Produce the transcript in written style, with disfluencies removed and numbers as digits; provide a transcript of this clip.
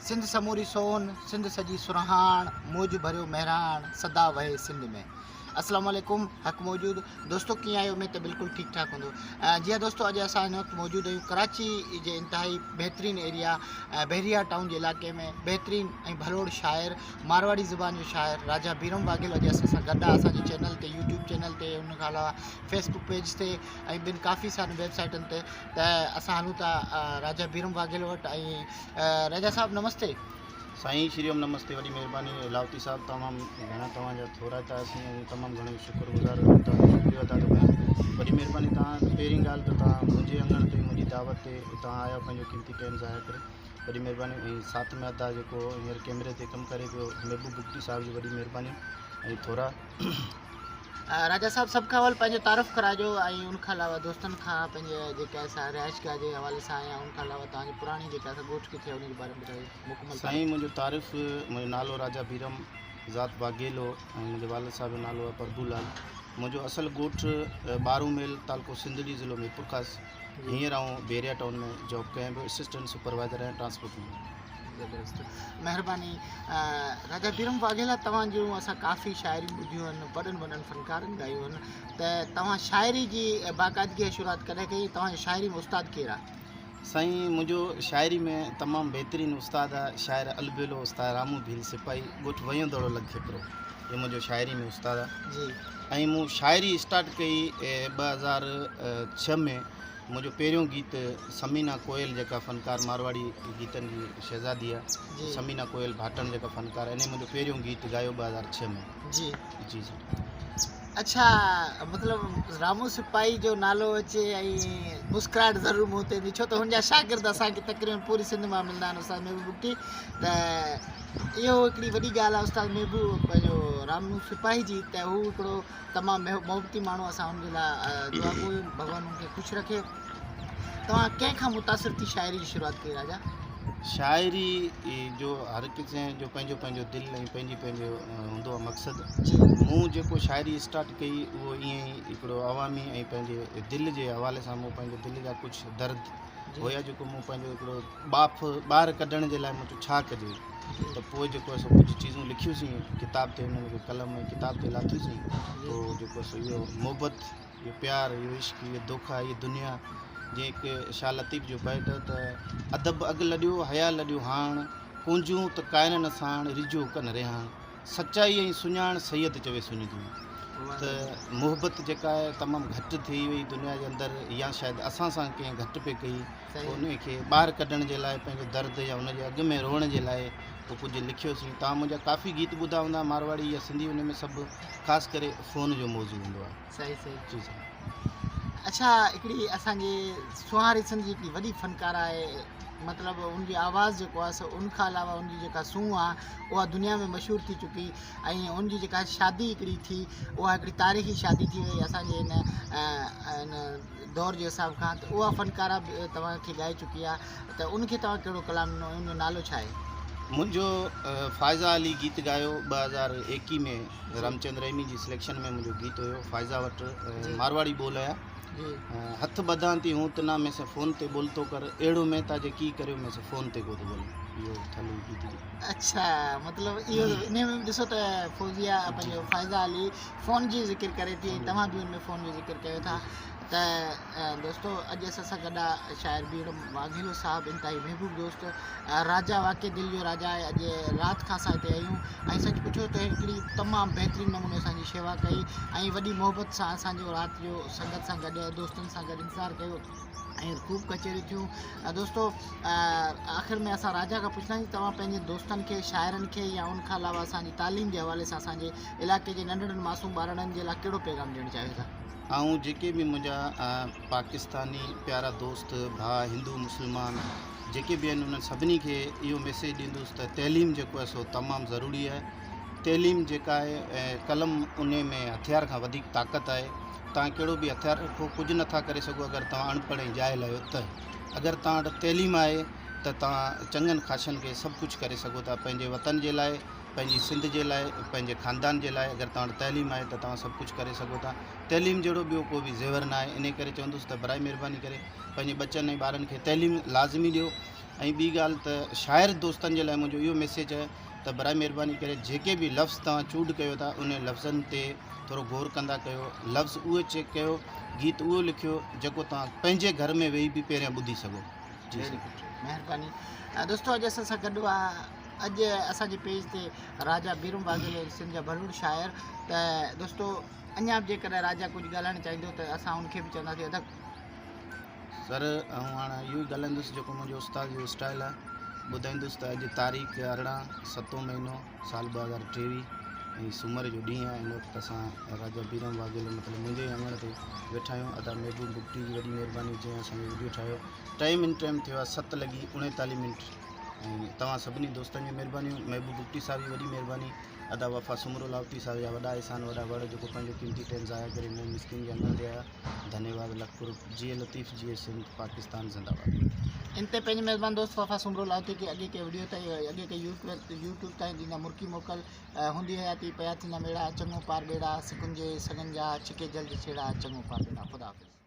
सिंध समूरी सोन, सिंध सजी सुरहान, मौज भरियो मेहरान, सदा वहे सिंध में। अस्सलाम वालेकुम हक़ मौजूद दोस्तों, कीअं आहियो? मैं तो बिल्कुल ठीक ठाक हूंदो। जी हाँ दोस्तों, अॼु असां हिन वक़्तु मौजूदु आहियूं कराची जे इंतहाई बहितरीन एरिया बहरिया टाउन जे इलाइक़े में। बहितरीन ऐं भलोड़ शाइर, मारवाड़ी ज़ुबान जो शाइर राजा बीरम वाघेलो अॼु असां सां गॾु आहे। असांजे चैनल ते, यूट्यूब चैनल ते, उन खां अलावा फेसबुक पेज ते ऐं ॿिनि काफ़ी सारियुनि वेबसाइटुनि ते। त असां हलूं था राजा बीरम वाघेलो वटि। ऐं राजा साहब नमस्ते। साईं श्रीराम नमस्ते। वॾी महिरबानी लावती साहब, तमामु घणा तव्हांजा थोरा था असीं ऐं तमामु घणो शुक्रगुज़ार तव्हांजो शुक्रिया अदा थो कयां। वॾी महिरबानी तव्हां पहिरीं ॻाल्हि त तव्हां मुंहिंजे अङण ते मुंहिंजी दावत ते तव्हां आया, पंहिंजो क़ीमती टाइम ज़ाया करे, वॾी महिरबानी। ऐं साथ में अदा जेको हींअर कैमरे ते कमु करे पियो महबूब बुख्ती साहब जी वॾी महिरबानी ऐं थोरा। राजा साहब सभु खां अवल पंहिंजो तारीफ़ कराइजो ऐं उनखां अलावा दोस्तनि खां पंहिंजे जेका असां रिहाइशगाह जे हवाले सां या उनखां अलावा तव्हांजी पुराणी जेका असां ॻोठ किथे उन जे बारे में ॿुधायो मुकमल। साईं मुंहिंजो तारीफ़, मुंहिंजो नालो राजा बीरम ज़ात वाघेलो ऐं मुंहिंजे वालिद साहिब जो नालो आहे प्रभुलाल। मुंहिंजो असल ॻोठ 12 मेल तालको सिंधड़ी ज़िलो में पुरखास। हींअर आऊं बहरिया टाउन में जॉब कयां पियो, असिस्टेंट सुपरवाइज़र ऐं ट्रांसपोर्ट में। ज़बरदस्त, महिरबानी। राजा बीरम वाघेला तव्हां जूं असां काफ़ी शाइरियूं ॿुधियूं आहिनि, वॾनि वॾनि फ़नकारनि ॻायूं आहिनि। त तव्हां शाइरी जी बाक़ाइदगी जी शुरूआत कॾहिं कई? तव्हांजो शाइरी में उस्ताद केरु आहे? साईं मुंहिंजो शाइरी में तमामु बहितरीनु उस्तादु आहे शाइर अलबेलो उस्ताद रामू भील सिपाही, ॻोठु वयो दड़ो लखे पियो। इहो मुंहिंजो शाइरी में उस्तादु आहे जी। ऐं मूं शाइरी स्टार्ट कई 2006 में। मुंहिंजो पहिरियों गीत समीना कोयल जेका फ़नकार मारवाड़ी गीतनि जी शहज़ादी आहे, समीना कोयल भाटन जेका फ़नकार, इन मुंहिंजो पहिरियों गीत ॻायो 2006 में। जी जी जी। अच्छा, मतिलबु रामू सिपाही जो नालो अचे ऐं मुस्कुराहट ज़रूरु मूं ते ईंदी, छो त हुनजा शागिर्द असांखे तक़रीबन पूरी सिंध मां मिलंदा आहिनि। उस्ताद महबूब बुख्ती, त इहो हिकिड़ी वॾी ॻाल्हि आहे उस्ताद महबूब पंहिंजो रामू सिपाही जी। त हू हिकिड़ो तमामु मोहबती माण्हू, असां हुनजे लाइ दुआ कयूं भॻवानु हुनखे ख़ुशि रखे। तव्हां कंहिंखां मुतासिर थी शाइरी जी शुरूआत कई राजा? शाइरी जो हर किसे जो पंहिंजो पंहिंजो दिलि ऐं पंहिंजो हूंदो आहे मक़सदु। जी। मूं जेको शाइरी स्टार्ट कई उहो ईअं ई हिकिड़ो अवामी ऐं पंहिंजे दिलि जे हवाले सां मूं पंहिंजे दिलि जा कुझु दर्द हुया जेको मूं पंहिंजो हिकिड़ो ॿाहिरि कढण जे लाइ मूं चयो छा कजे। त पोइ जेको आहे सो कुझु चीज़ूं लिखियूंसीं किताब ते, उन्हनि खे कलम ऐं किताब ते लाथियूंसीं। पोइ जेको सो इहो मोहबत, इहो प्यारु, इहो इश्क, इहो दुख, इहा दुनिया, जीअं हिकु शाह लतीफ़ जो बैत त अदब अॻु लॾियो, हया लॾियो हाण, कुंजूं त काइन न साण, रिझो कनि रिहाण, सचाई ऐं सुञाण सैयद चवे सुञदियूं। त मोहबत जेका आहे तमामु घटि थी वई दुनिया जे अंदरि, या शायदि असां सां कंहिं घटि पे कई। उन खे ॿाहिरि कढण जे लाइ, पंहिंजो दर्द या उनजे अॻु में रोअण जे लाइ पोइ कुझु लिखियोसीं। तव्हां मुंहिंजा काफ़ी गीत ॿुधा हूंदा मारवाड़ी या सिंधी, उन में सभु ख़ासि करे फ़ोन जो मौज़ू हूंदो आहे। सही सही। जी जी। अच्छा, हिकिड़ी असांजे सुहारी सिंध जी हिकिड़ी वॾी फ़नकार आहे, मतिलबु उनजी आवाज़ जेको आहे सो उनखां अलावा उनजी जेका सूंहं आहे उहा दुनिया में मशहूरु थी चुकी। ऐं उनजी जेका शादी हिकिड़ी थी, उहा हिकिड़ी तारीख़ी शादी थी वई असांजे इन दौर जे हिसाब खां। त उहा फ़नकारा तव्हांखे ॻाए चुकी आहे, त उनखे तव्हां कहिड़ो कलाम ॾिनो, उनजो नालो छा आहे? मुंहिंजो फ़ाइज़ा अली गीत ॻायो 2021 में, रामचंद्र रहीमी जी सिलेक्शन में मुंहिंजो गीत हुयो। फ़ाइज़ा वटि मारवाड़ी ॿोल आहे। हथ बधां थी हूं तना में से फ़ोन ते बोलतो कर, अहिड़ो में था जे की करियो में से फ़ोन ते कोन बोले। इहो थलो गीत। अच्छा, मतिलबु इहो इन में ॾिसो त फौजिया पंहिंजो फ़ाइज़ा अली फ़ोन जी ज़िक्र करे थी, ऐं तव्हां बि हुन में फ़ोन जो ज़िक्र कयो था। त दोस्तों, अॼु असां सां गॾु आहे शाइर बीरम वाघेलो साहिबु, इंतहाई महबूब दोस्त, राजा वाक़ई दिलि जो राजा आहे। अॼु राति खां असां हिते आहियूं ऐं सच पुछो त हिकिड़ी तमामु बहितरीनु नमूने असांजी शेवा कई ऐं वॾी मोहबत सां असांजो राति जो संगत सां गॾु, दोस्तनि सां गॾु इंतज़ारु कयो ऐं ख़ूब कचेरियूं थियूं। दोस्तो, आख़िर में असां राजा खां पुछंदासीं तव्हां पंहिंजे दोस्तनि खे, शाइरनि खे या उनखां अलावा असांजी तालीम जे हवाले सां असांजे इलाइक़े जे नंढड़नि मासूम ॿारनि जे लाइ कहिड़ो पैगाम ॾियणु चाहियो था? ऐं जेके बि मुंहिंजा पाकिस्तानी प्यारा दोस्त भाउ, हिंदू मुस्लमान जेके बि आहिनि, उन्हनि सभिनी खे इहो मैसेज ॾींदुसि त तइलीम जेको आहे सो तमामु ज़रूरी आहे। तइलीम जेका आहे कलम, उन में हथियार खां वधीक ताक़त आहे। तव्हां कहिड़ो बि हथियार रखो, कुझु नथा करे सघो अगरि तव्हां अनपढ़ ऐं जाइल आहियो। त अगरि तव्हां वटि तइलीम आहे त तव्हां चङनि ख़ाशनि खे सभु कुझु करे सघो था, पंहिंजे वतन जे लाइ, पंहिंजी सिंध जे लाइ, पंहिंजे ख़ानदान जे लाइ। अगरि तव्हां वटि तइलीम आहे त तव्हां सभु कुझु करे सघो था। तइलीम जहिड़ो ॿियो को बि ज़ेवर न आहे। इन करे चवंदुसि त बराए महिरबानी करे पंहिंजे बचनि ऐं ॿारनि खे तइलीम लाज़मी ॾियो। ऐं ॿी ॻाल्हि त शाइर दोस्तनि जे लाइ मुंहिंजो इहो मैसेज आहे त बराए महिरबानी करे जेके बि लफ़्ज़ तव्हां चूंड कयो था उन लफ़्ज़नि ते थोरो गौर कंदा कयो, लफ़्ज़ उहे चेक कयो, गीत उहो लिखियो जेको तव्हां पंहिंजे घर में वेही बि पहिरियां ॿुधी सघो। जी वेरी गुड, महिरबानी। दोस्तो अॼु असां सां गॾु आहे अॼु असांजे पेज ते राजा बीरम वाघेलो सिंध जा भरूड़ शाइर। त दोस्तो अञा बि जेकॾहिं राजा कुझु ॻाल्हाइणु चाहींदो त असां उनखे बि चवंदासीं अदा सर। ऐं हाणे इहो ई ॻाल्हाईंदुसि जेको मुंहिंजो उस्ताद जो स्टाइल आहे, ॿुधाईंदुसि त अॼु तारीख़ 18 7 महीनो साल 2023 ऐं सूमर जो ॾींहुं आहे। इन वक़्तु असां राजा बीरम वाघेलो मतिलबु मुंहिंजे ई अङण ते वेठा आहियूं। अदा महबूब बुगटी जी वॾी महिरबानी जंहिं असांजो वीडियो ठाहियो। टाइम इन टाइम थियो आहे 7:39 ऐं तव्हां सभिनी दोस्तनि जी महिरबानी, महबूब बुगटी साहिब जी वॾी महिरबानी, अदा वफ़ा सुमरो लावती साहिब जा वॾा एहसान, वॾा वड़ जेको पंहिंजो कीमती टाइम ज़ाया करे हिन मिस्किन जे अङण ते आया। धन्यवाद लखपुर। जी लतीफ़ जी सिंध पाकिस्तान ज़िंदाबाद। इन ते पंहिंजे महिरबानी दोस्त वफ़ा सुमरो लावती के अॻे के वीडियो ताईं अॻे के यूट्यूब ताईं ॾींदा मुर्की मोकल हूंदी हयाती पया थींदा मेड़ा चङो पार ॿेड़ा सिकुंजे सघनि जा छिके जल्द छेड़ा चङो पार ॿेड़ा। ख़ुदा हाफ़िज़।